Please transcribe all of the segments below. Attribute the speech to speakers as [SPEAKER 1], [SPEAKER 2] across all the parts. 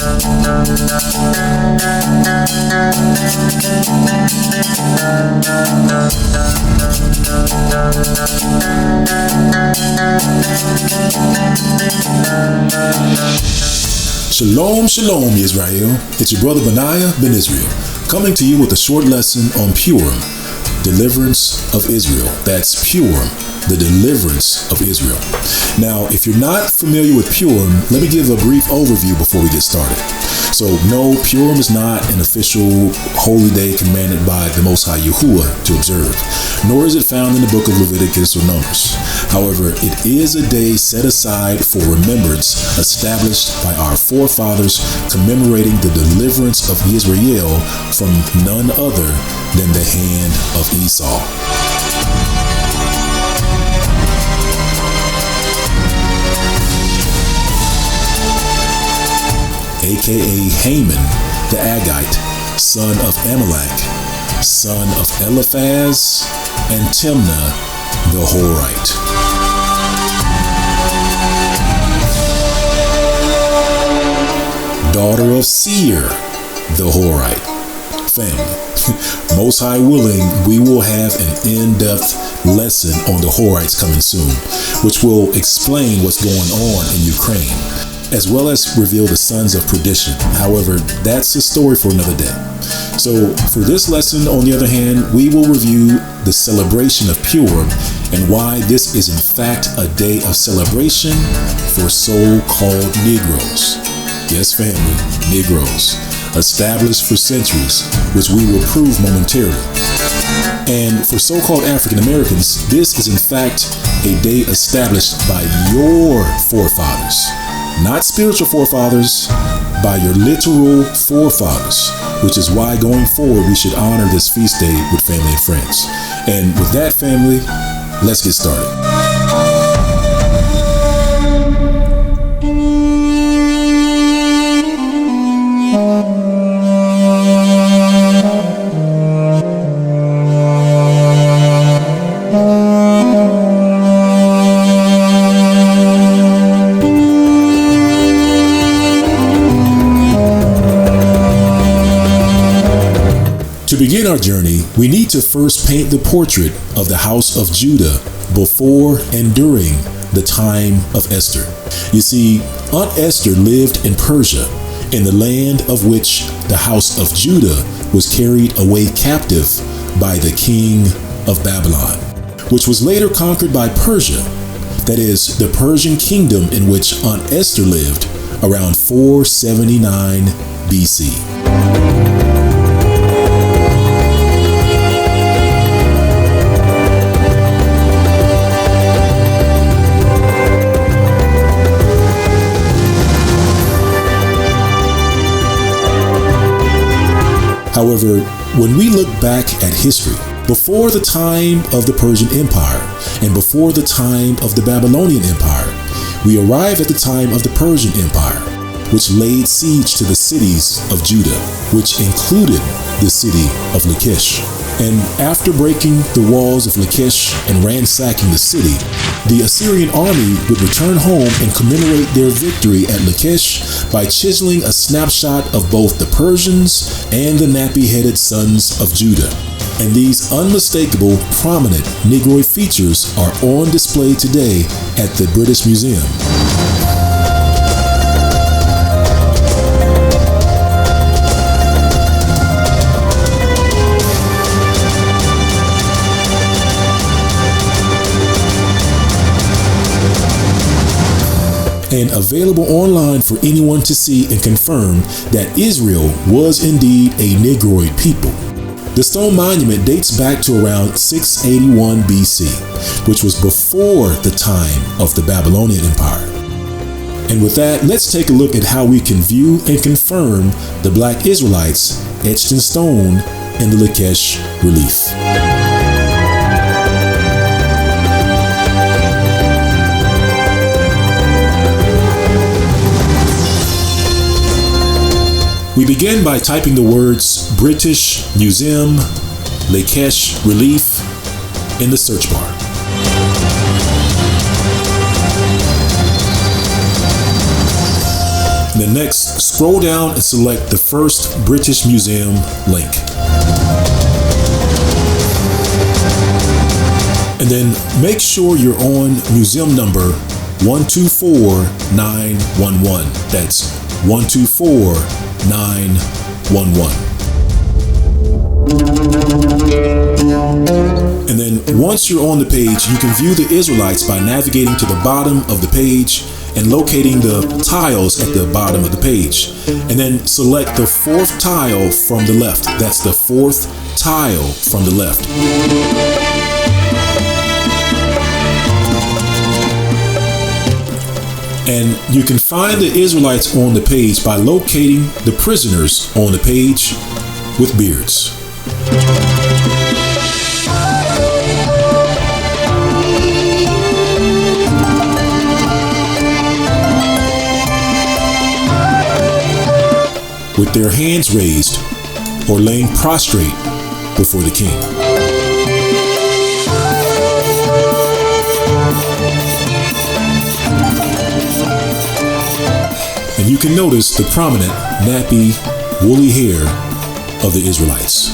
[SPEAKER 1] Shalom, shalom, Israel. It's your brother Benaiah Ben Israel, coming to you with a short lesson on Purim, Deliverance of Israel. That's Purim, the Deliverance of Israel. Now, if you're not familiar with Purim, let me give a brief overview before we get started. So, no, Purim is not an official holy day commanded by the Most High Yahuwah to observe, nor is it found in the book of Leviticus or Numbers. However, it is a day set aside for remembrance established by our forefathers, commemorating the deliverance of Israel from none other than the hand of Esau. AKA Haman the Agite, son of Amalek, son of Eliphaz, and Timnah the Horite. Daughter of Seir the Horite. Family, most high willing, we will have an in-depth lesson on the Horites coming soon, which will explain what's going on in Ukraine, as well as reveal the sons of perdition. However, that's a story for another day. So for this lesson, on the other hand, we will review the celebration of Purim and why this is in fact a day of celebration for so-called Negroes. Yes, family, Negroes, established for centuries, which we will prove momentarily. And for so-called African Americans, this is in fact a day established by your forefathers. Not spiritual forefathers, by your literal forefathers, which is why going forward we should honor this feast day with family and friends. And with that, family, let's get started. To begin our journey, we need to first paint the portrait of the house of Judah before and during the time of Esther. You see, Aunt Esther lived in Persia, in the land of which the house of Judah was carried away captive by the king of Babylon, which was later conquered by Persia. That is, the Persian kingdom in which Aunt Esther lived around 479 BC. However, when we look back at history, before the time of the Persian Empire and before the time of the Babylonian Empire, we arrive at the time of the Persian Empire, which laid siege to the cities of Judah, which included the city of Lachish. And after breaking the walls of Lachish and ransacking the city, the Assyrian army would return home and commemorate their victory at Lachish by chiseling a snapshot of both the Persians and the nappy-headed sons of Judah. And these unmistakable, prominent Negroid features are on display today at the British Museum. And available online for anyone to see and confirm that Israel was indeed a Negroid people. The stone monument dates back to around 681 BC, which was before the time of the Babylonian Empire. And with that, let's take a look at how we can view and confirm the Black Israelites etched in stone in the Lachish relief. We begin by typing the words British Museum, Lachish Relief in the search bar. Then next, scroll down and select the first British Museum link. And then make sure you're on museum number 124911. That's 124911. And then once you're on the page, you can view the Israelites by navigating to the bottom of the page and locating the tiles at the bottom of the page. And then select the fourth tile from the left. That's the fourth tile from the left. And you can find the Israelites on the page by locating the prisoners on the page with beards. With their hands raised or laying prostrate before the king. And you can notice the prominent, nappy, woolly hair of the Israelites.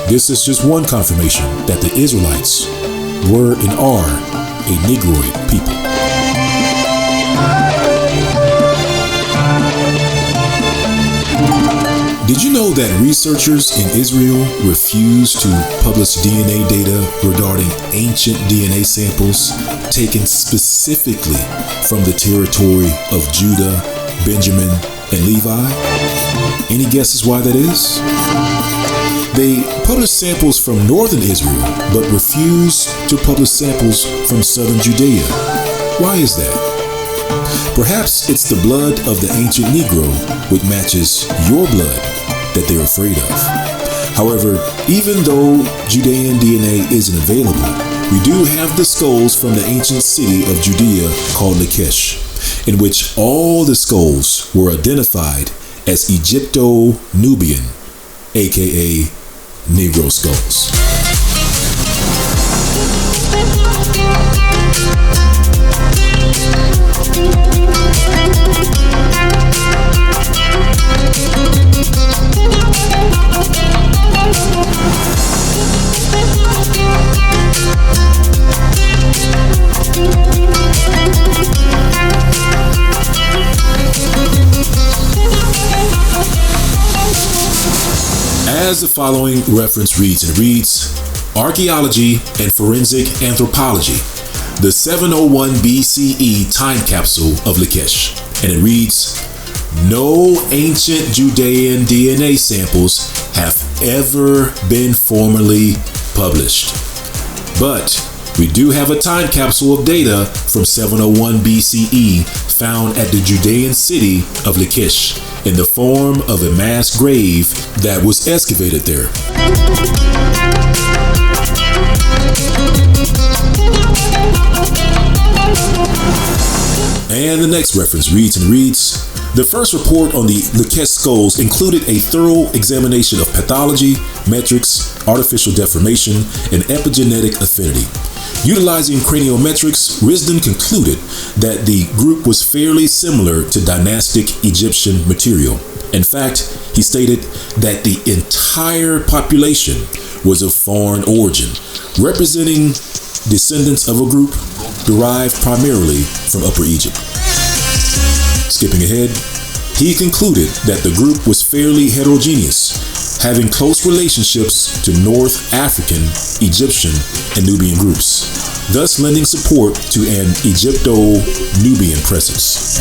[SPEAKER 1] This is just one confirmation that the Israelites were and are a Negroid people. Did you know that researchers in Israel refuse to publish DNA data regarding ancient DNA samples taken specifically from the territory of Judah, Benjamin, and Levi? Any guesses why that is? They publish samples from northern Israel, but refuse to publish samples from southern Judea. Why is that? Perhaps it's the blood of the ancient Negro, which matches your blood, that they're afraid of. However, even though Judean DNA isn't available, we do have the skulls from the ancient city of Judea called Lachish, in which all the skulls were identified as Egypto-Nubian, aka Negro skulls. As the following reference reads, it reads, Archaeology and Forensic Anthropology, the 701 BCE time capsule of Lachish. And it reads, no ancient Judean DNA samples have ever been formally published. But we do have a time capsule of data from 701 BCE found at the Judean city of Lachish in the form of a mass grave that was excavated there. And the next reference reads, the first report on the Lachish skulls included a thorough examination of pathology, metrics, artificial deformation, and epigenetic affinity. Utilizing cranial metrics, Risden concluded that the group was fairly similar to dynastic Egyptian material. In fact, he stated that the entire population was of foreign origin, representing descendants of a group derived primarily from Upper Egypt. Skipping ahead, he concluded that the group was fairly heterogeneous, having close relationships to North African, Egyptian, and Nubian groups, thus lending support to an Egypto-Nubian presence.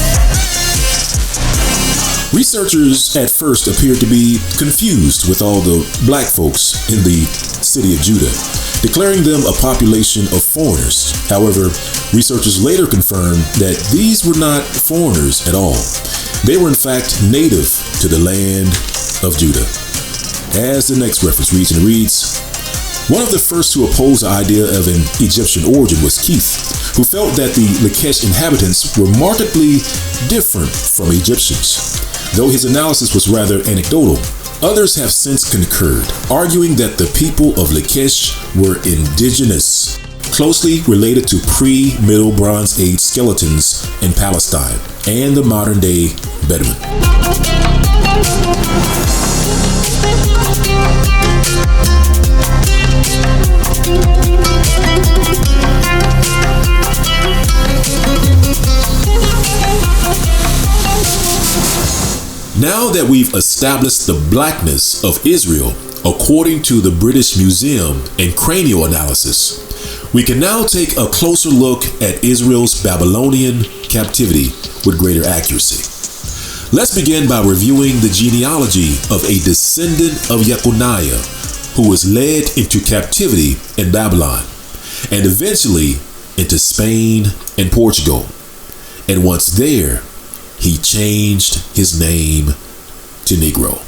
[SPEAKER 1] Researchers at first appeared to be confused with all the black folks in the city of Judah, declaring them a population of foreigners. However, researchers later confirmed that these were not foreigners at all. They were in fact native to the land of Judah. As the next reference reads, One of the first to oppose the idea of an Egyptian origin was Keith, who felt that the Lachish inhabitants were markedly different from Egyptians. Though his analysis was rather anecdotal, others have since concurred, arguing that the people of Lachish were indigenous, closely related to pre-Middle Bronze Age skeletons in Palestine and the modern-day Bedouin. Now that we've established the blackness of Israel according to the British Museum and cranial analysis, we can now take a closer look at Israel's Babylonian captivity with greater accuracy. Let's begin by reviewing the genealogy of a descendant of Jeconiah who was led into captivity in Babylon and eventually into Spain and Portugal. And once there, he changed his name to Negro.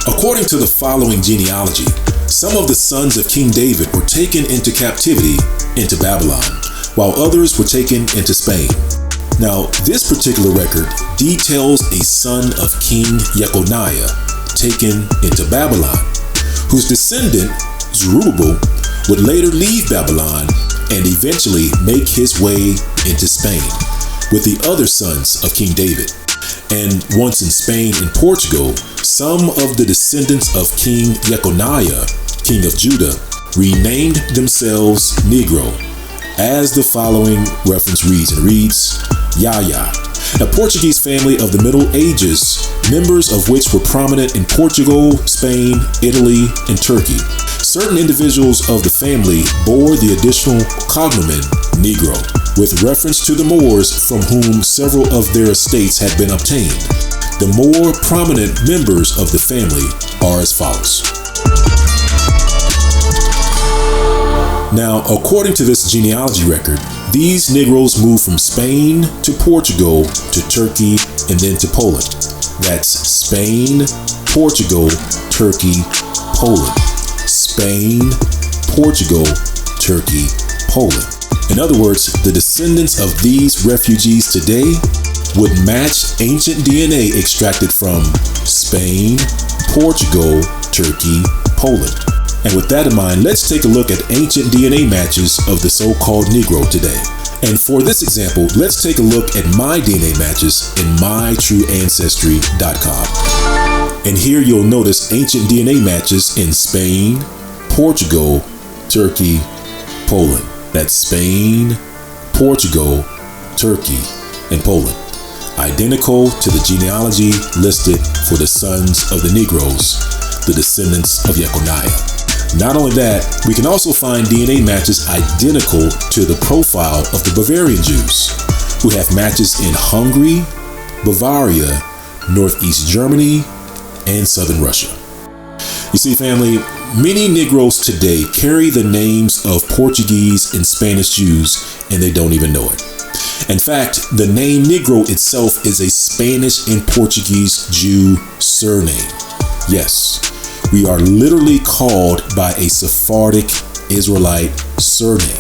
[SPEAKER 1] According to the following genealogy, some of the sons of King David were taken into captivity into Babylon, while others were taken into Spain. Now, this particular record details a son of King Jeconiah taken into Babylon, whose descendant, Zerubbabel, would later leave Babylon and eventually make his way into Spain with the other sons of King David. And once in Spain and Portugal, some of the descendants of King Jeconiah, king of Judah, renamed themselves Negro, as the following reference reads, Yaya, a Portuguese family of the Middle Ages, members of which were prominent in Portugal, Spain, Italy, and Turkey. Certain individuals of the family bore the additional cognomen Negro, with reference to the Moors from whom several of their estates had been obtained. The more prominent members of the family are as follows. Now, according to this genealogy record, these Negroes moved from Spain to Portugal to Turkey and then to Poland. That's Spain, Portugal, Turkey, Poland. Spain, Portugal, Turkey, Poland. In other words, the descendants of these refugees today would match ancient DNA extracted from Spain, Portugal, Turkey, Poland. And with that in mind, let's take a look at ancient DNA matches of the so-called Negro today. And for this example, let's take a look at my DNA matches in mytrueancestry.com. And here you'll notice ancient DNA matches in Spain, Portugal, Turkey, Poland. That's Spain, Portugal, Turkey, and Poland. Identical to the genealogy listed for the sons of the Negroes, the descendants of Jeconiah. Not only that, we can also find DNA matches identical to the profile of the Bavarian Jews, who have matches in Hungary, Bavaria, Northeast Germany, and Southern Russia. You see, family, many Negroes today carry the names of Portuguese and Spanish Jews, and they don't even know it. In fact, the name Negro itself is a Spanish and Portuguese Jew surname. Yes, we are literally called by a Sephardic Israelite surname.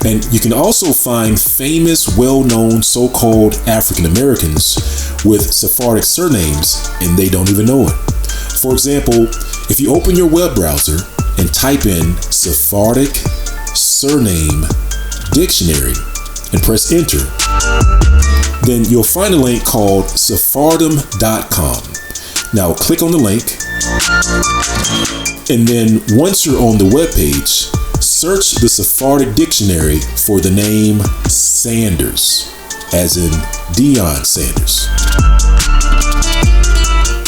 [SPEAKER 1] And you can also find famous, well-known so-called African Americans with Sephardic surnames, and they don't even know it. For example, if you open your web browser and type in Sephardic surname dictionary and press enter, then you'll find a link called Sephardim.com. Now click on the link, and then once you're on the web page, search the Sephardic dictionary for the name Sanders, as in Deion Sanders.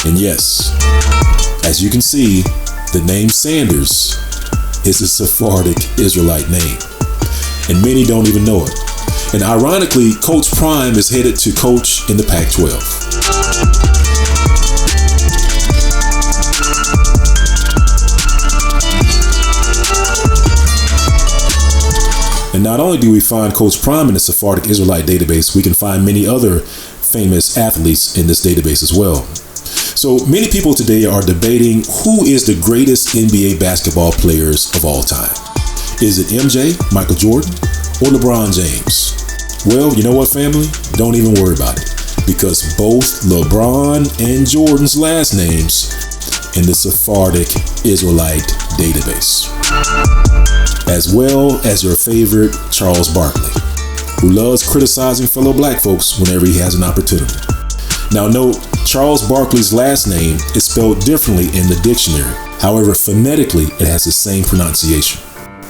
[SPEAKER 1] And yes, as you can see, the name Sanders is a Sephardic Israelite name, and many don't even know it. And ironically, Coach Prime is headed to coach in the Pac-12. not only do we find Coach Prime in the Sephardic Israelite database, we can find many other famous athletes in this database as well. So many people today are debating who is the greatest NBA basketball players of all time. Is it MJ, Michael Jordan, or LeBron James? Well, you know what, family? Don't even worry about it, because both LeBron and Jordan's last names in the Sephardic Israelite database, as well as your favorite Charles Barkley, who loves criticizing fellow black folks whenever he has an opportunity. Now note, Charles Barkley's last name is spelled differently in the dictionary. However, phonetically, it has the same pronunciation.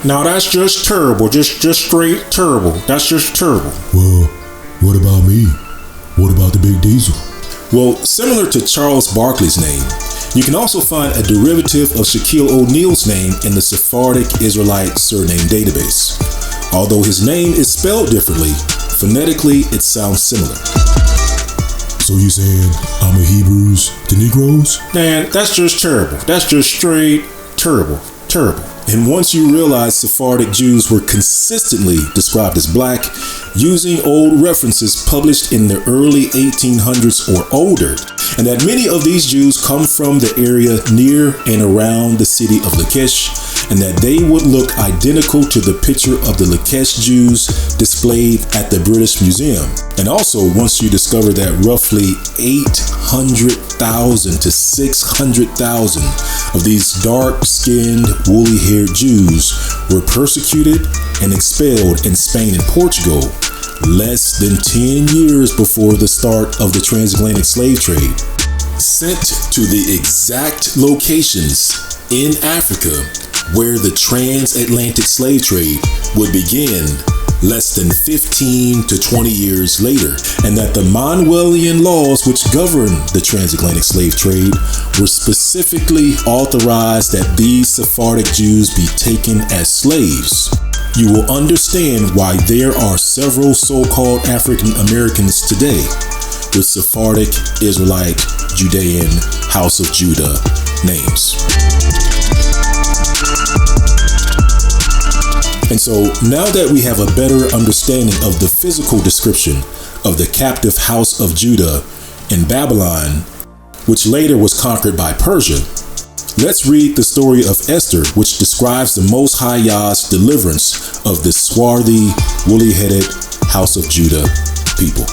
[SPEAKER 1] Now that's just terrible, just straight terrible. That's just terrible.
[SPEAKER 2] Well, what about me? What about the Big Diesel?
[SPEAKER 1] Well, similar to Charles Barkley's name, you can also find a derivative of Shaquille O'Neal's name in the Sephardic Israelite surname database. Although his name is spelled differently, phonetically it sounds similar.
[SPEAKER 2] So you saying I'm a Hebrews to Negroes?
[SPEAKER 1] Man, that's just terrible. That's just straight terrible. Terrible. And once you realize Sephardic Jews were consistently described as black, using old references published in the early 1800s or older, and that many of these Jews come from the area near and around the city of Lachish, and that they would look identical to the picture of the Lachish Jews displayed at the British Museum. And also, once you discover that roughly 800,000 to 600,000 of these dark-skinned, woolly-haired Jews were persecuted and expelled in Spain and Portugal less than 10 years before the start of the transatlantic slave trade, sent to the exact locations in Africa where the transatlantic slave trade would begin less than 15 to 20 years later, and that the Manuelian laws which govern the transatlantic slave trade were specifically authorized that these Sephardic Jews be taken as slaves. You will understand why there are several so-called African Americans today with Sephardic, Israelite, Judean, House of Judah names. And so now that we have a better understanding of the physical description of the captive house of Judah in Babylon, which later was conquered by Persia, let's read the story of Esther, which describes the Most High Yah's deliverance of the swarthy, woolly-headed house of Judah people.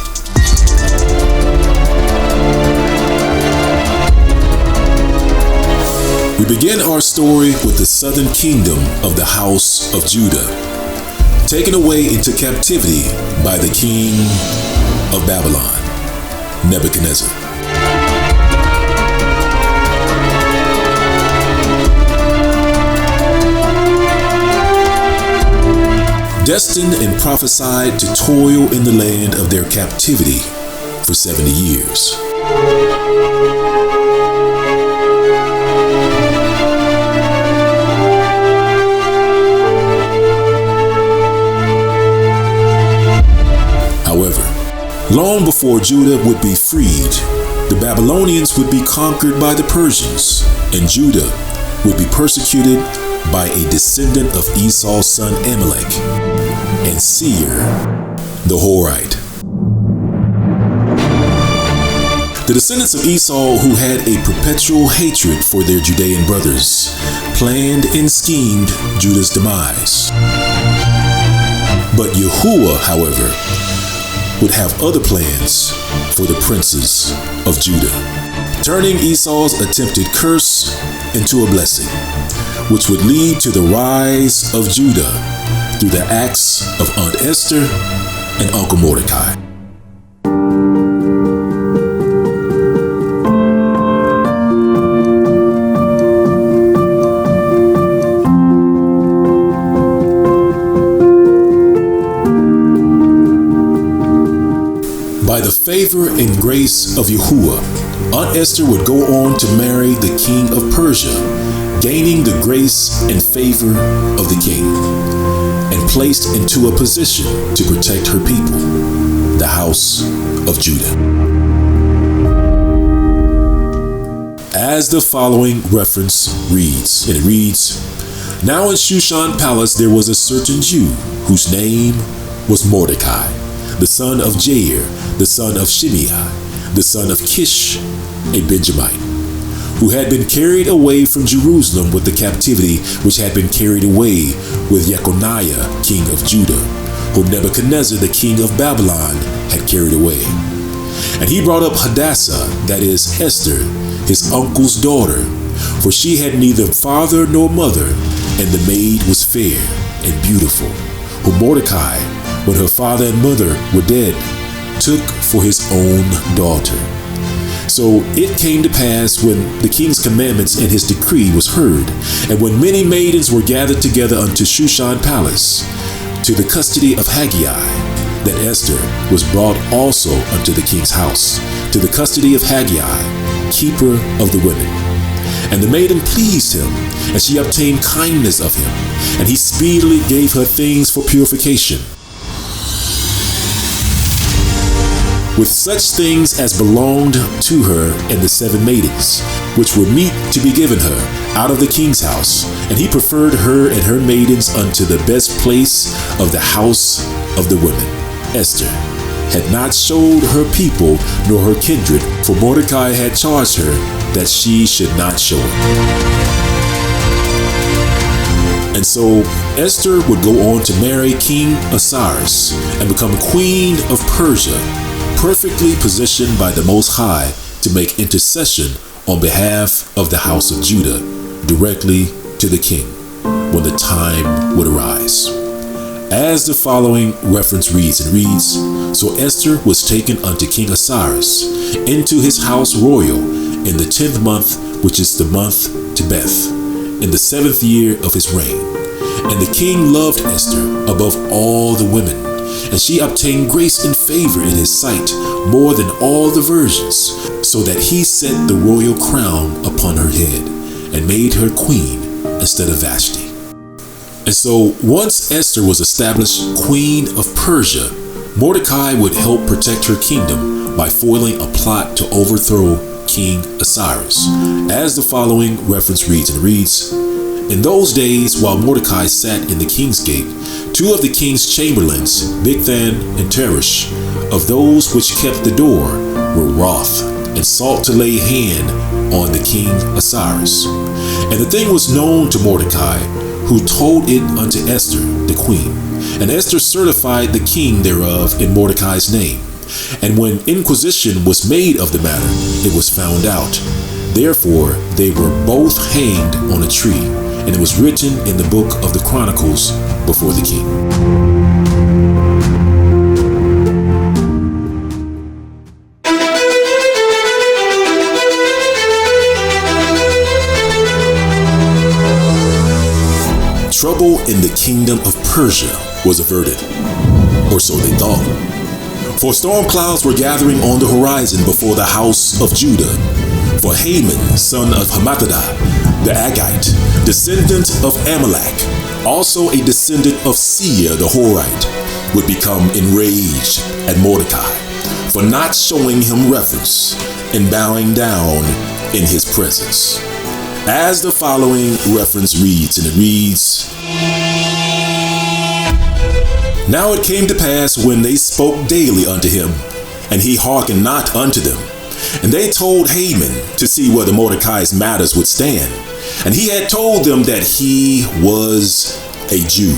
[SPEAKER 1] We begin our story with the southern kingdom of the house of Judah, taken away into captivity by the king of Babylon, Nebuchadnezzar. Destined and prophesied to toil in the land of their captivity for 70 years. Long before Judah would be freed, the Babylonians would be conquered by the Persians, and Judah would be persecuted by a descendant of Esau's son Amalek, and Seir, the Horite. The descendants of Esau, who had a perpetual hatred for their Judean brothers, planned and schemed Judah's demise. But Yahuwah, however, would have other plans for the princes of Judah, turning Esau's attempted curse into a blessing, which would lead to the rise of Judah through the acts of Aunt Esther and Uncle Mordecai. By the favor and grace of Yahuwah, Aunt Esther would go on to marry the king of Persia, gaining the grace and favor of the king, and placed into a position to protect her people, the house of Judah. As the following reference reads, it reads, Now in Shushan Palace there was a certain Jew, whose name was Mordecai, the son of Jair, the son of Shimei, the son of Kish, a Benjamite, who had been carried away from Jerusalem with the captivity which had been carried away with Jeconiah, king of Judah, whom Nebuchadnezzar, the king of Babylon, had carried away. And he brought up Hadassah, that is Esther, his uncle's daughter, for she had neither father nor mother, and the maid was fair and beautiful, whom Mordecai, when her father and mother were dead, took for his own daughter. So it came to pass, when the king's commandments and his decree was heard, and when many maidens were gathered together unto Shushan Palace, to the custody of Haggai, that Esther was brought also unto the king's house, to the custody of Haggai, keeper of the women. And the maiden pleased him, and she obtained kindness of him, and he speedily gave her things for purification, with such things as belonged to her and the 7 maidens, which were meet to be given her out of the king's house. And he preferred her and her maidens unto the best place of the house of the women. Esther had not showed her people nor her kindred, for Mordecai had charged her that she should not show it. And so Esther would go on to marry King Ahasuerus and become queen of Persia, perfectly positioned by the Most High to make intercession on behalf of the house of Judah directly to the king when the time would arise. As the following reference reads, So Esther was taken unto King Ahasuerus into his house royal in the 10th month, which is the month Tebeth, in the 7th year of his reign. And the king loved Esther above all the women, and she obtained grace and favor in his sight more than all the virgins, so that he set the royal crown upon her head and made her queen instead of Vashti. And so once Esther was established queen of Persia, Mordecai would help protect her kingdom by foiling a plot to overthrow King Ahasuerus. As the following reference reads, In those days, while Mordecai sat in the king's gate, 2 of the king's chamberlains, Bigthan and Teresh, of those which kept the door, were wroth, and sought to lay hand on the king Ahasuerus. And the thing was known to Mordecai, who told it unto Esther the queen. And Esther certified the king thereof in Mordecai's name. And when inquisition was made of the matter, it was found out. Therefore they were both hanged on a tree, and it was written in the book of the Chronicles before the king. Trouble in the kingdom of Persia was averted, or so they thought. For storm clouds were gathering on the horizon before the house of Judah. For Haman, son of Hammedatha, the Agagite, descendant of Amalek, also a descendant of Seir the Horite, would become enraged at Mordecai for not showing him reverence and bowing down in his presence. As the following reference reads, Now it came to pass when they spoke daily unto him, and he hearkened not unto them. And they told Haman to see whether Mordecai's matters would stand. And he had told them that he was a Jew.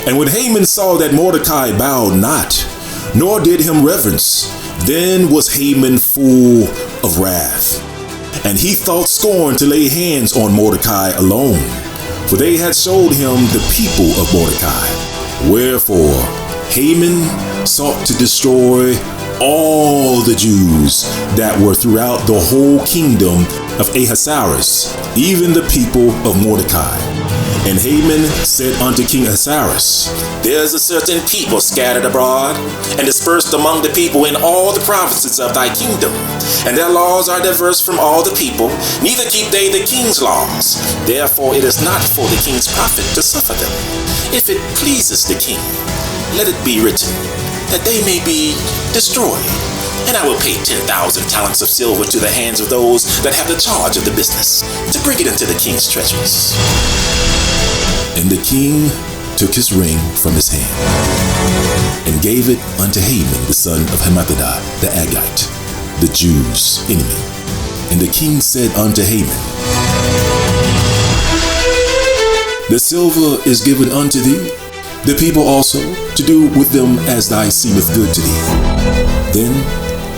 [SPEAKER 1] And when Haman saw that Mordecai bowed not, nor did him reverence, then was Haman full of wrath. And he thought scorn to lay hands on Mordecai alone, for they had showed him the people of Mordecai. Wherefore Haman sought to destroy all the Jews that were throughout the whole kingdom of Ahasuerus, even the people of Mordecai. And Haman said unto King Ahasuerus, There is a certain people scattered abroad, and dispersed among the people in all the provinces of thy kingdom, and their laws are diverse from all the people, neither keep they the king's laws. Therefore it is not for the king's profit to suffer them. If it pleases the king, let it be written, that they may be destroyed, and I will pay 10,000 talents of silver to the hands of those that have the charge of the business, to bring it into the king's treasuries. And the king took his ring from his hand and gave it unto Haman, the son of Hammedatha, the Agagite, the Jews' enemy. And the king said unto Haman, The silver is given unto thee, the people also, to do with them as thy seemeth good to thee. Then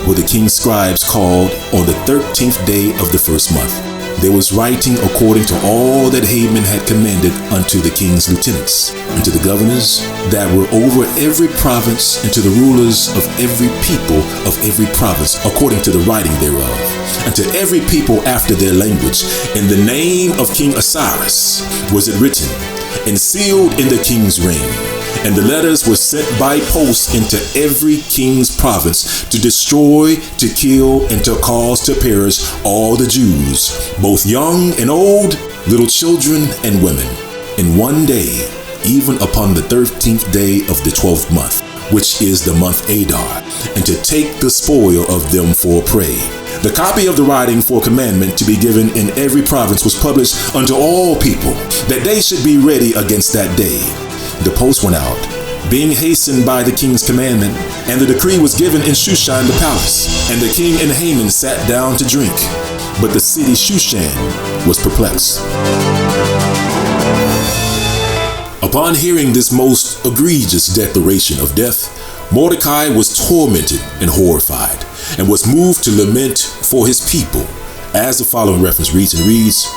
[SPEAKER 1] were the king's scribes called on the 13th day of the first month. There was writing according to all that Haman had commanded unto the king's lieutenants, and to the governors that were over every province, and to the rulers of every people of every province, according to the writing thereof, and to every people after their language. In the name of King Osiris was it written, and sealed in the king's ring. And the letters were sent by post into every king's province to destroy, to kill, and to cause to perish all the Jews, both young and old, little children and women, in one day, even upon the 13th day of the 12th month, which is the month Adar, and to take the spoil of them for prey. The copy of the writing for commandment to be given in every province was published unto all people, that they should be ready against that day. The post went out, being hastened by the king's commandment, and the decree was given in Shushan the palace. And the king and Haman sat down to drink, but the city Shushan was perplexed. Upon hearing this most egregious declaration of death, Mordecai was tormented and horrified, and was moved to lament for his people, as the following reference reads,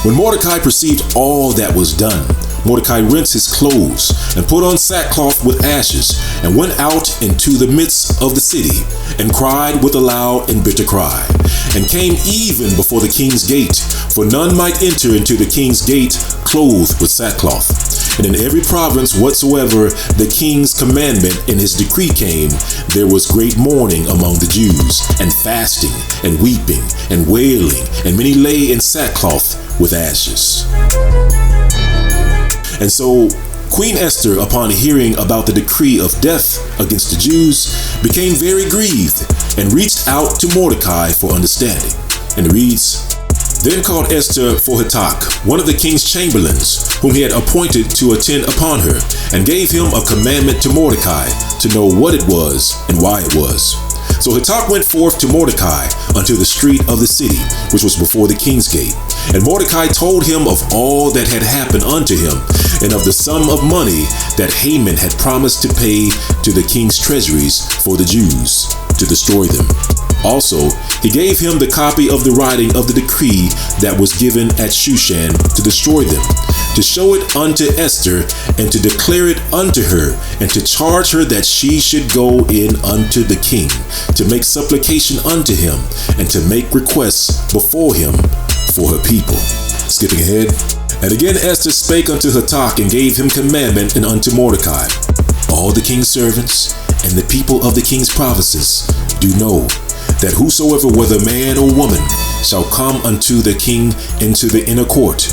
[SPEAKER 1] When Mordecai perceived all that was done, Mordecai rent his clothes, and put on sackcloth with ashes, and went out into the midst of the city, and cried with a loud and bitter cry, and came even before the king's gate, for none might enter into the king's gate clothed with sackcloth. And in every province whatsoever the king's commandment and his decree came, there was great mourning among the Jews, and fasting, and weeping, and wailing, and many lay in sackcloth with ashes. And so Queen Esther, upon hearing about the decree of death against the Jews, became very grieved, and reached out to Mordecai for understanding. And it reads, Then called Esther for Hatak, one of the king's chamberlains, whom he had appointed to attend upon her, and gave him a commandment to Mordecai, to know what it was and why it was. So Hatak went forth to Mordecai unto the street of the city, which was before the king's gate. And Mordecai told him of all that had happened unto him, and of the sum of money that Haman had promised to pay to the king's treasuries for the Jews, to destroy them. Also, he gave him the copy of the writing of the decree that was given at Shushan to destroy them, to show it unto Esther, and to declare it unto her, and to charge her that she should go in unto the king, to make supplication unto him, and to make requests before him for her people. Skipping ahead. And again Esther spake unto Hatak, and gave him commandment, and unto Mordecai, all the king's servants, and the people of the king's provinces do know, that whosoever, whether man or woman, shall come unto the king into the inner court,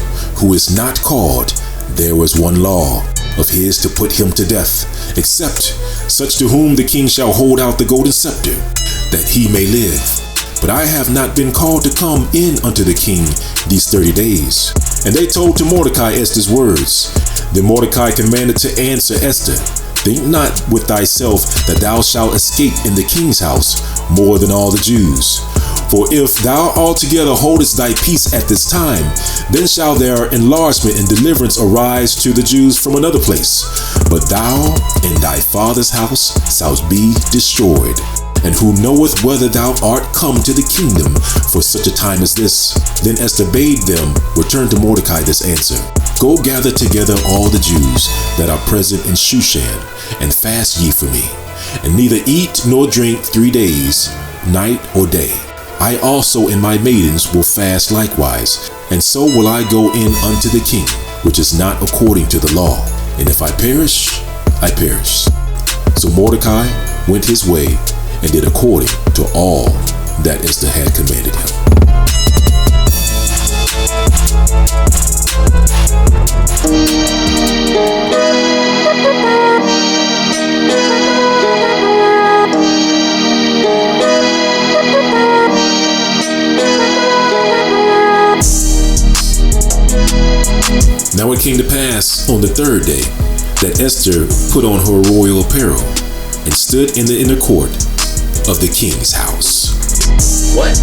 [SPEAKER 1] who is not called, there is one law of his to put him to death, except such to whom the king shall hold out the golden scepter, that he may live. But I have not been called to come in unto the king these 30 days. And they told to Mordecai Esther's words. Then Mordecai commanded to answer Esther, Think not with thyself that thou shalt escape in the king's house more than all the Jews. For if thou altogether holdest thy peace at this time, then shall their enlargement and deliverance arise to the Jews from another place. But thou and thy father's house shalt be destroyed. And who knoweth whether thou art come to the kingdom for such a time as this? Then Esther bade them return to Mordecai this answer. Go gather together all the Jews that are present in Shushan, and fast ye for me, and neither eat nor drink 3 days, night or day. I also and my maidens will fast likewise, and so will I go in unto the king, which is not according to the law. And if I perish, I perish. So Mordecai went his way, and did according to all that Esther had commanded him. Now it came to pass on the third day that Esther put on her royal apparel and stood in the inner court of the king's house.
[SPEAKER 3] What?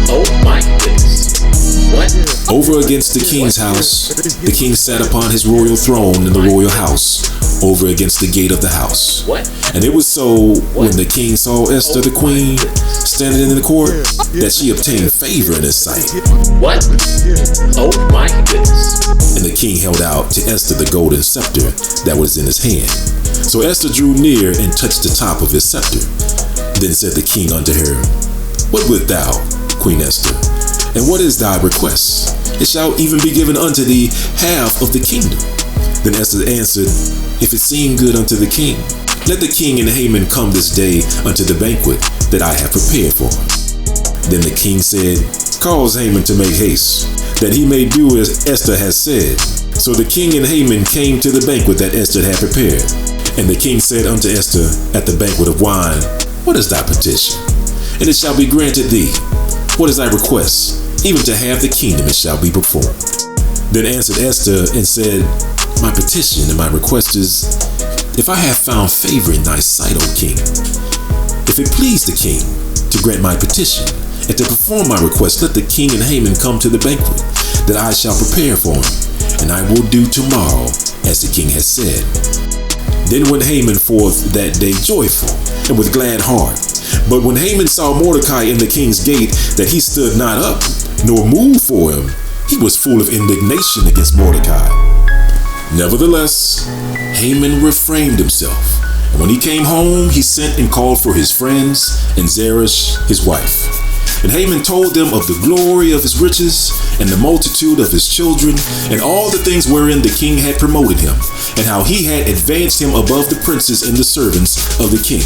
[SPEAKER 3] Oh my goodness. What?
[SPEAKER 1] Over against the king's house, the king sat upon his royal throne in the royal house, over against the gate of the house.
[SPEAKER 3] What?
[SPEAKER 1] And it was so, when the king saw Esther the queen standing in the court, that she obtained favor in his sight.
[SPEAKER 3] What? Oh my goodness.
[SPEAKER 1] And the king held out to Esther the golden scepter that was in his hand. So Esther drew near and touched the top of his scepter. Then said the king unto her, What wilt thou, Queen Esther? And what is thy request? It shall even be given unto thee half of the kingdom. Then Esther answered, If it seem good unto the king, let the king and Haman come this day unto the banquet that I have prepared for him. Then the king said, Cause Haman to make haste, that he may do as Esther has said. So the king and Haman came to the banquet that Esther had prepared. And the king said unto Esther at the banquet of wine, What is thy petition? And it shall be granted thee. What is thy request? Even to have the kingdom it shall be performed. Then answered Esther and said, My petition and my request is, if I have found favor in thy sight, O king, if it please the king to grant my petition and to perform my request, let the king and Haman come to the banquet that I shall prepare for him, and I will do tomorrow as the king has said. Then went Haman forth that day joyful and with glad heart. But when Haman saw Mordecai in the king's gate, that he stood not up, nor moved for him, he was full of indignation against Mordecai. Nevertheless, Haman refrained himself, and when he came home, he sent and called for his friends and Zeresh his wife. And Haman told them of the glory of his riches and the multitude of his children and all the things wherein the king had promoted him, and how he had advanced him above the princes and the servants of the king.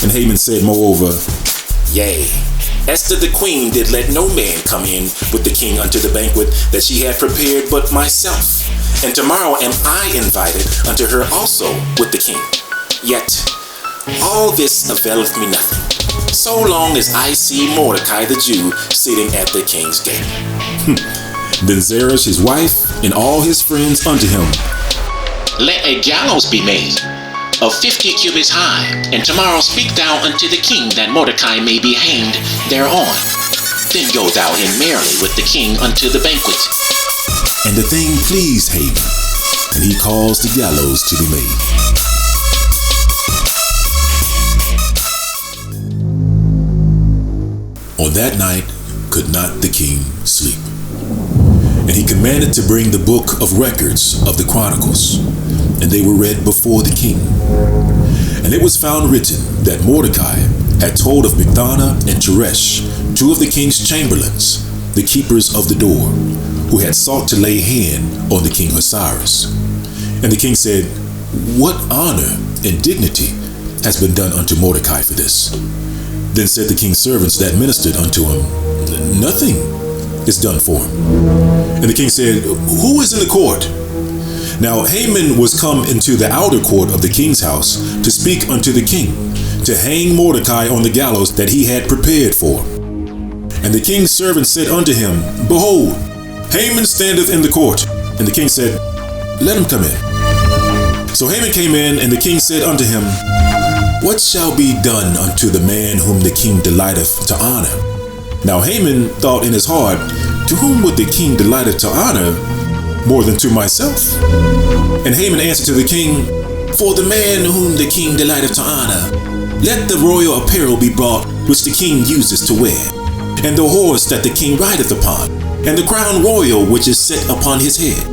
[SPEAKER 1] And Haman said moreover, Yea, Esther the queen did let no man come in with the king unto the banquet that she had prepared but myself. And tomorrow am I invited unto her also with the king. Yet all this availeth me nothing, so long as I see Mordecai the Jew sitting at the king's gate. Then Zeresh his wife and all his friends unto him,
[SPEAKER 3] Let a gallows be made of 50 cubits high, and tomorrow speak thou unto the king that Mordecai may be hanged thereon. Then go thou in merrily with the king unto the banquet.
[SPEAKER 1] And the thing pleased Haman, and he caused the gallows to be made. On that night could not the king sleep. And he commanded to bring the book of records of the Chronicles, and they were read before the king. And it was found written that Mordecai had told of Bigthana and Teresh, two of the king's chamberlains, the keepers of the door, who had sought to lay hand on the king Osiris. And the king said, What honor and dignity has been done unto Mordecai for this? Then said the king's servants that ministered unto him, Nothing is done for him. And the king said, Who is in the court? Now Haman was come into the outer court of the king's house to speak unto the king, to hang Mordecai on the gallows that he had prepared for him. And the king's servant said unto him, Behold, Haman standeth in the court. And the king said, Let him come in. So Haman came in, and the king said unto him, What shall be done unto the man whom the king delighteth to honor? Now Haman thought in his heart, To whom would the king delighteth to honor more than to myself? And Haman answered to the king, For the man whom the king delighteth to honor, let the royal apparel be brought which the king uses to wear, and the horse that the king rideth upon, and the crown royal which is set upon his head.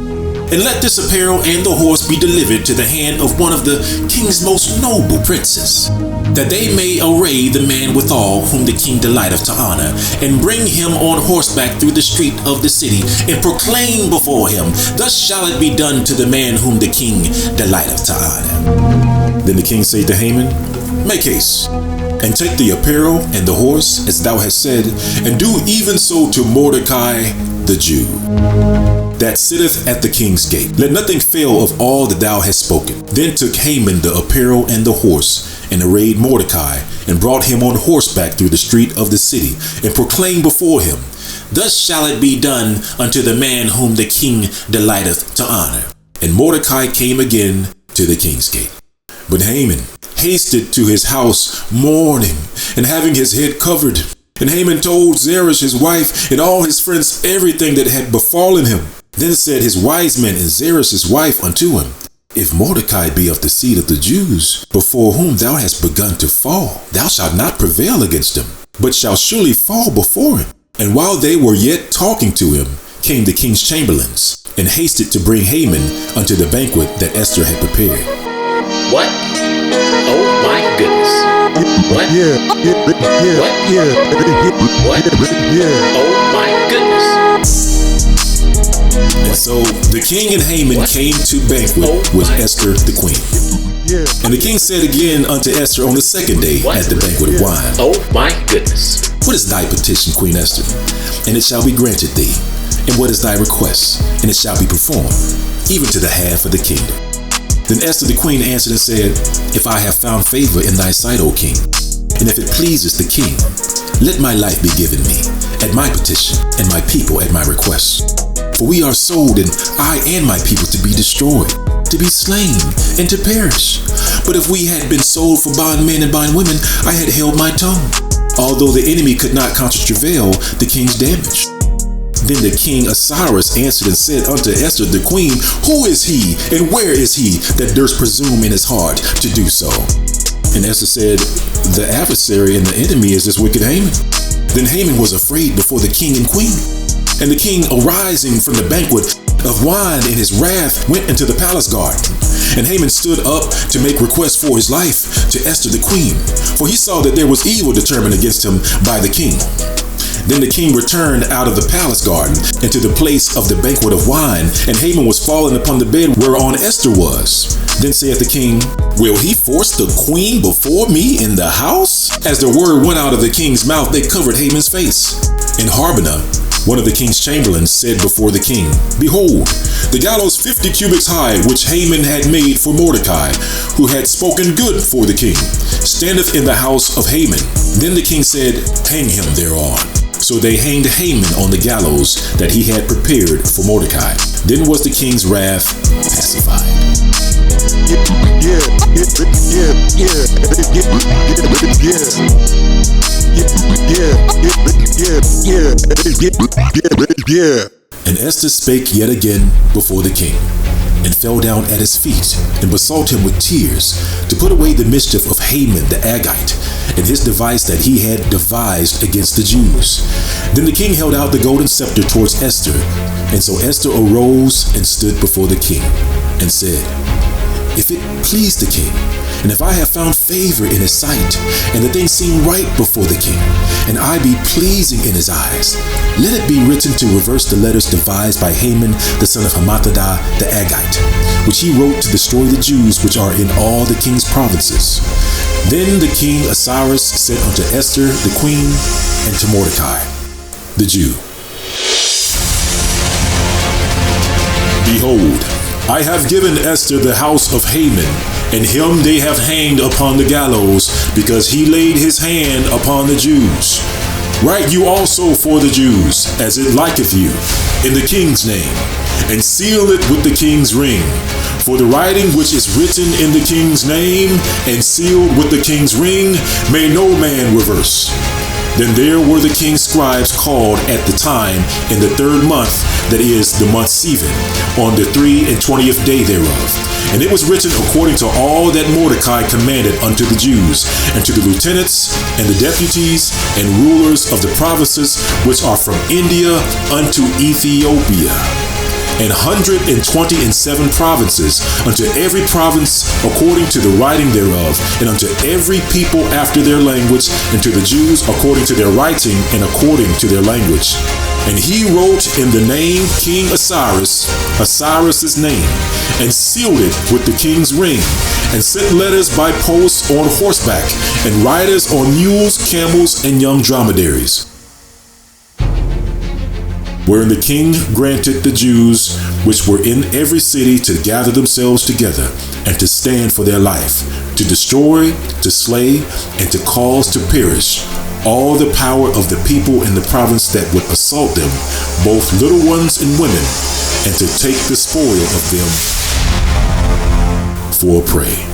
[SPEAKER 1] And let this apparel and the horse be delivered to the hand of one of the king's most noble princes, that they may array the man withal whom the king delighteth to honor, and bring him on horseback through the street of the city, and proclaim before him, Thus shall it be done to the man whom the king delighteth to honor. Then the king said to Haman, Make haste, and take the apparel and the horse, as thou hast said, and do even so to Mordecai the Jew, that sitteth at the king's gate. Let nothing fail of all that thou hast spoken. Then took Haman the apparel and the horse, and arrayed Mordecai, and brought him on horseback through the street of the city, and proclaimed before him, Thus shall it be done unto the man whom the king delighteth to honor. And Mordecai came again to the king's gate. But Haman hasted to his house mourning, and having his head covered. And Haman told Zeresh his wife and all his friends everything that had befallen him. Then said his wise men and Zeresh his wife unto him, If Mordecai be of the seed of the Jews, before whom thou hast begun to fall, thou shalt not prevail against him, but shalt surely fall before him. And while they were yet talking to him, came the king's chamberlains, and hasted to bring Haman unto the banquet that Esther had prepared.
[SPEAKER 3] What? Oh my goodness. What? What? Oh my goodness.
[SPEAKER 1] And so the king and Haman came to banquet with Esther the queen. And the king said again unto Esther on the second day at the banquet of wine,
[SPEAKER 3] Oh my goodness.
[SPEAKER 1] What is thy petition, Queen Esther? And it shall be granted thee. And what is thy request? And it shall be performed, even to the half of the kingdom. Then Esther the queen answered and said, If I have found favor in thy sight, O king, and if it pleases the king, let my life be given me at my petition, and my people at my request. For we are sold, and I and my people to be destroyed, to be slain, and to perish. But if we had been sold for bondmen and bondwomen, I had held my tongue, although the enemy could not counter-travail the king's damage. Then the king Osiris answered and said unto Esther the queen, Who is he, and where is he that durst presume in his heart to do so? And Esther said, The adversary and the enemy is this wicked Haman. Then Haman was afraid before the king and queen. And the king, arising from the banquet of wine in his wrath, went into the palace garden. And Haman stood up to make request for his life to Esther the queen, for he saw that there was evil determined against him by the king. Then the king returned out of the palace garden into the place of the banquet of wine, and Haman was fallen upon the bed whereon Esther was. Then saith the king, Will he force the queen before me in the house? As the word went out of the king's mouth, they covered Haman's face. And Harbona, one of the king's chamberlains, said before the king, Behold, the gallows 50 cubits high, which Haman had made for Mordecai, who had spoken good for the king, standeth in the house of Haman. Then the king said, Hang him thereon. So they hanged Haman on the gallows that he had prepared for Mordecai. Then was the king's wrath pacified. And Esther spake yet again before the king, and fell down at his feet, and besought him with tears to put away the mischief of Haman the Agagite, and his device that he had devised against the Jews. Then the king held out the golden scepter towards Esther, and so Esther arose and stood before the king, and said, If it please the king, and if I have found favor in his sight, and the thing seem right before the king, and I be pleasing in his eyes, let it be written to reverse the letters devised by Haman the son of Hammedatha the Agagite, which he wrote to destroy the Jews which are in all the king's provinces. Then the king Osiris said unto Esther the queen, and to Mordecai the Jew, Behold, I have given Esther the house of Haman, and him they have hanged upon the gallows, because he laid his hand upon the Jews. Write you also for the Jews, as it liketh you, in the king's name, and seal it with the king's ring. For the writing which is written in the king's name, and sealed with the king's ring, may no man reverse. Then there were the king's scribes called at the time in the 3rd month, that is, the month Sivan, on the 23rd day thereof. And it was written according to all that Mordecai commanded unto the Jews, and to the lieutenants, and the deputies, and rulers of the provinces which are from India unto Ethiopia, and 127 provinces, unto every province according to the writing thereof, and unto every people after their language, and to the Jews according to their writing and according to their language. And he wrote in the name King Osiris, Osiris's name, and sealed it with the king's ring, and sent letters by post on horseback, and riders on mules, camels, and young dromedaries. Wherein the king granted the Jews which were in every city to gather themselves together, and to stand for their life, to destroy, to slay, and to cause to perish all the power of the people in the province that would assault them, both little ones and women, and to take the spoil of them for a prey.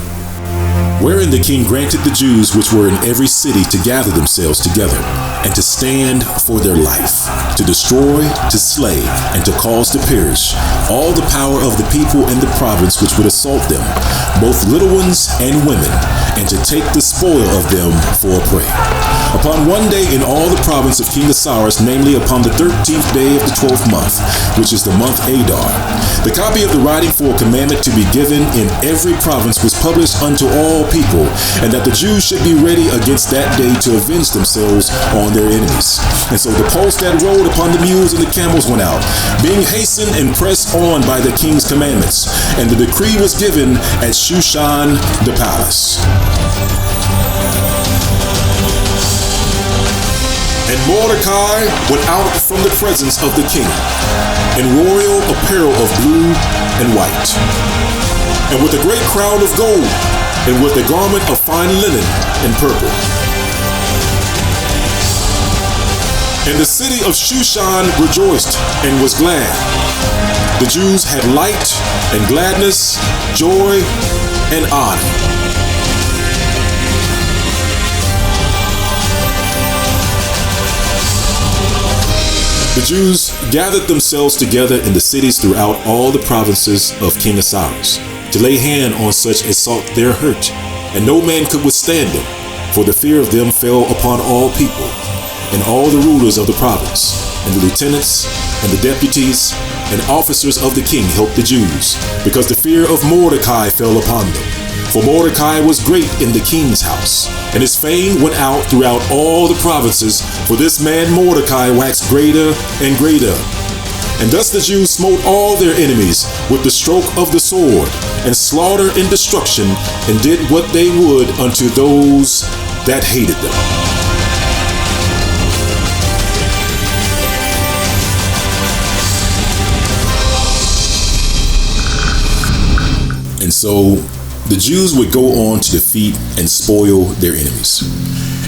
[SPEAKER 1] Wherein the king granted the Jews which were in every city to gather themselves together, and to stand for their life, to destroy, to slay, and to cause to perish all the power of the people in the province which would assault them, both little ones and women, and to take the spoil of them for a prey. Upon one day in all the province of King Ahasuerus, namely upon the 13th day of the 12th month, which is the month Adar, the copy of the writing for a commandment to be given in every province was published unto all people, and that the Jews should be ready against that day to avenge themselves on their enemies. And so the post that rode upon the mules and the camels went out, being hastened and pressed on by the king's commandments, and the decree was given at Shushan the palace. And Mordecai went out from the presence of the king, in royal apparel of blue and white, and with a great crown of gold, and with a garment of fine linen and purple. And the city of Shushan rejoiced and was glad. The Jews had light and gladness, joy and honor. The Jews gathered themselves together in the cities throughout all the provinces of King Ahasuerus, to lay hand on such as sought their hurt, and no man could withstand them, for the fear of them fell upon all people, and all the rulers of the province, and the lieutenants, and the deputies, and officers of the king helped the Jews, because the fear of Mordecai fell upon them. For Mordecai was great in the king's house, and his fame went out throughout all the provinces, for this man Mordecai waxed greater and greater. And thus the Jews smote all their enemies with the stroke of the sword, and slaughter and destruction, and did what they would unto those that hated them. And so the Jews would go on to defeat and spoil their enemies.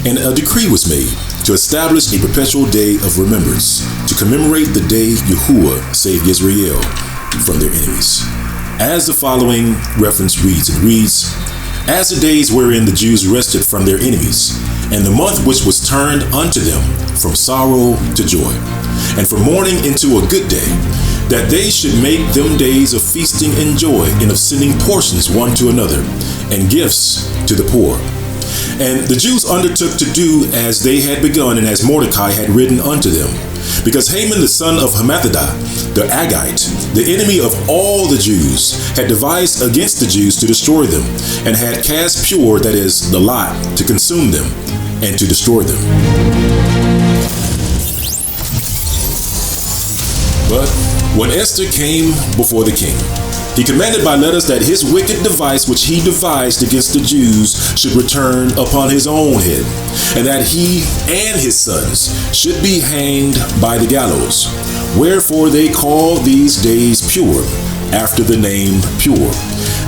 [SPEAKER 1] And a decree was made to establish a perpetual day of remembrance to commemorate the day Yahuwah saved Israel from their enemies. As the following reference reads, it reads, as the days wherein the Jews rested from their enemies, and the month which was turned unto them from sorrow to joy, and from mourning into a good day, that they should make them days of feasting and joy, and of sending portions one to another, and gifts to the poor. And the Jews undertook to do as they had begun, and as Mordecai had written unto them, because Haman the son of Hammedatha, the Agagite, the enemy of all the Jews, had devised against the Jews to destroy them, and had cast pure, that is, the lot, to consume them, and to destroy them. But when Esther came before the king, he commanded by letters that his wicked device which he devised against the Jews should return upon his own head, and that he and his sons should be hanged by the gallows. Wherefore they call these days pure, after the name pure.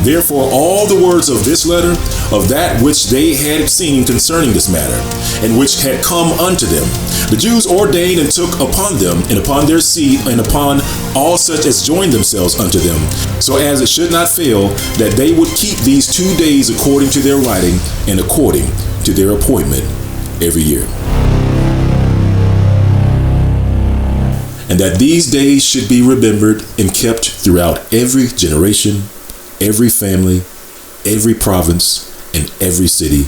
[SPEAKER 1] Therefore all the words of this letter, of that which they had seen concerning this matter, and which had come unto them, the Jews ordained and took upon them, and upon their seed, and upon all such as joined themselves unto them, so as it should not fail, that they would keep these 2 days according to their writing, and according to their appointment every year. And that these days should be remembered and kept throughout every generation, every family, every province, and every city,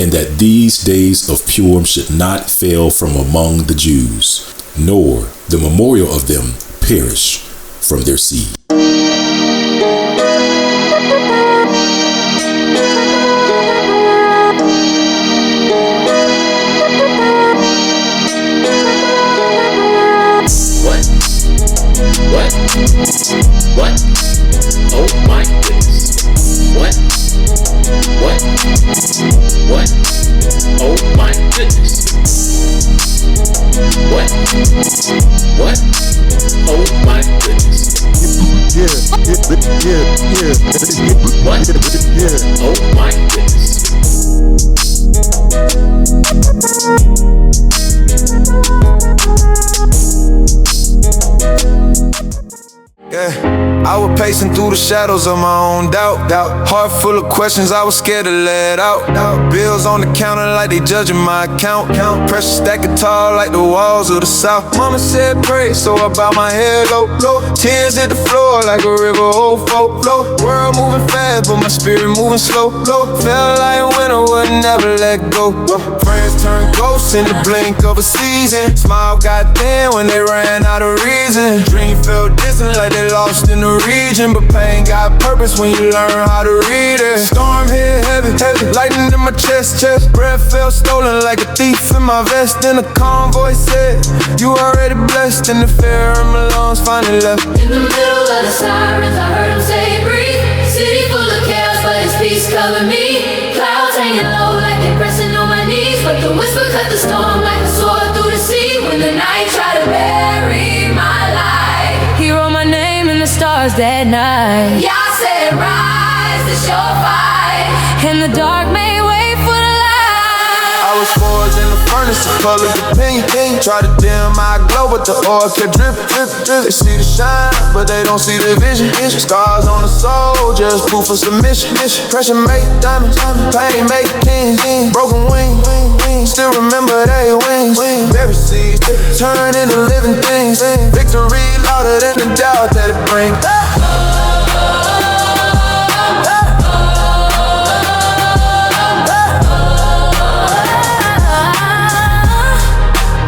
[SPEAKER 1] and that these days of Purim should not fail from among the Jews, nor the memorial of them perish from their seed.
[SPEAKER 3] What? Oh my goodness. What? Oh my goodness. What? Oh my goodness.
[SPEAKER 4] Yeah.
[SPEAKER 3] What? Oh my goodness.
[SPEAKER 4] I was pacing through the shadows of my own doubt. Heart full of questions I was scared to let out. Bills on the counter like they judging my account. Pressure stacking tall like the walls of the South. Mama said pray, so I bow my head low. Tears hit the floor like a river, old folk flow. World moving fast, but my spirit moving slow. Felt like winter would never let go. Friends turned ghosts in the blink of a season. Smile got thin when they ran out of reason. Dream felt distant like they lost in the region. But pain got purpose when you learn how to read it. Storm hit heavy, lightning in my chest. Breath felt stolen like a thief in my vest. Then a calm voice said, you already blessed. And the fear in my lungs finally left.
[SPEAKER 5] In the middle of the sirens, I heard him say breathe. City full of chaos, but his peace covered me. Clouds hanging low like they pressing on my knees. But the whisper cut the storm like a sword through the sea. When the night tried to bury my life, he wrote my name in the stars that night. Yeah, I said rise, it's your fight. And the dark made way for the light.
[SPEAKER 4] I was forged in the furnace of public opinion. Try to dim my glow, but the oil kept dripping. They see the shine, but they don't see the vision. Scars on the soul, just proof of submission. Pressure make diamonds, pain make kings. Broken wings, still remember they wings. Every seed turn into living things. Victory louder than the doubt that it brings.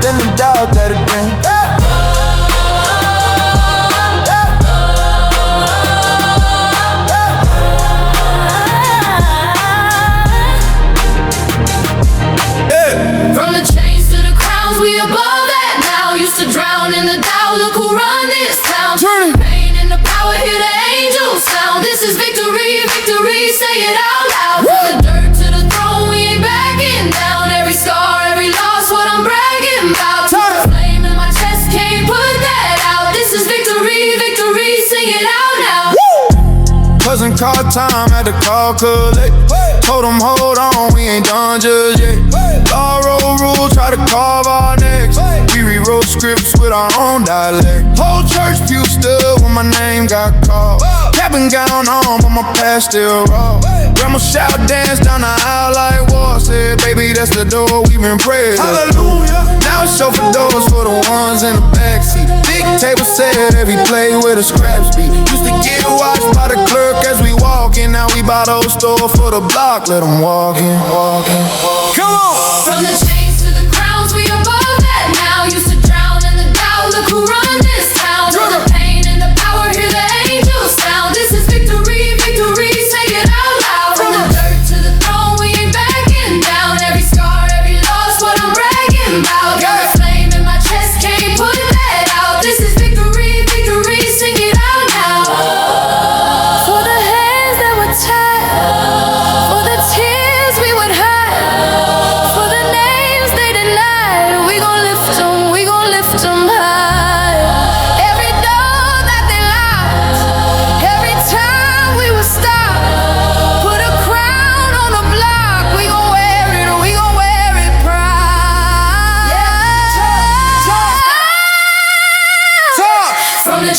[SPEAKER 4] Than the doubt that it brings.
[SPEAKER 5] From the chains to the crowns, we above that now. Used to drown in the doubt, look who run this town. Pain and the power, hear the angels sound. This is victory, victory, say it out loud. From the dirt to the throne, we ain't backing down. Every scar, every loss, what I'm bragging about. Flame in my chest, can't put that out. This is victory, victory, sing it out now.
[SPEAKER 4] Cousin called time, had to call collect. Told him hold on, we ain't done just yet. Law roll rule, try to carve our necks. We rewrote scripts with our own dialect. Whole church pew stood when my name got called. Cap and gown on, but my past still raw. Grandma shout, dance down the aisle like war. Said, baby, that's the door we've been praying. Hallelujah. Now it's chauffeur doors for the ones in the backseat. Big table said every play with a scraps beat. Used to get watched by the clerk as we walking. Now we buy those store for the block. Let them walk in. Come on!
[SPEAKER 5] From the chains to the crowns, we above that now. Used to drown in the doubt, look who run this town. Through the pain and the power, hear the angels sound. This is victory, victory, say it out loud. From the dirt to the throne, we ain't backing down. Every scar, every loss, what I'm bragging about. Got a flame in my chest, can't put that out. This is victory, victory, sing it out now. For the hands that were tied, for the tears we would hide, for the names they denied, we gon' lift them high. Every door that they locked, every time we would stop, put a crown on the block, we gon' wear it proud. From the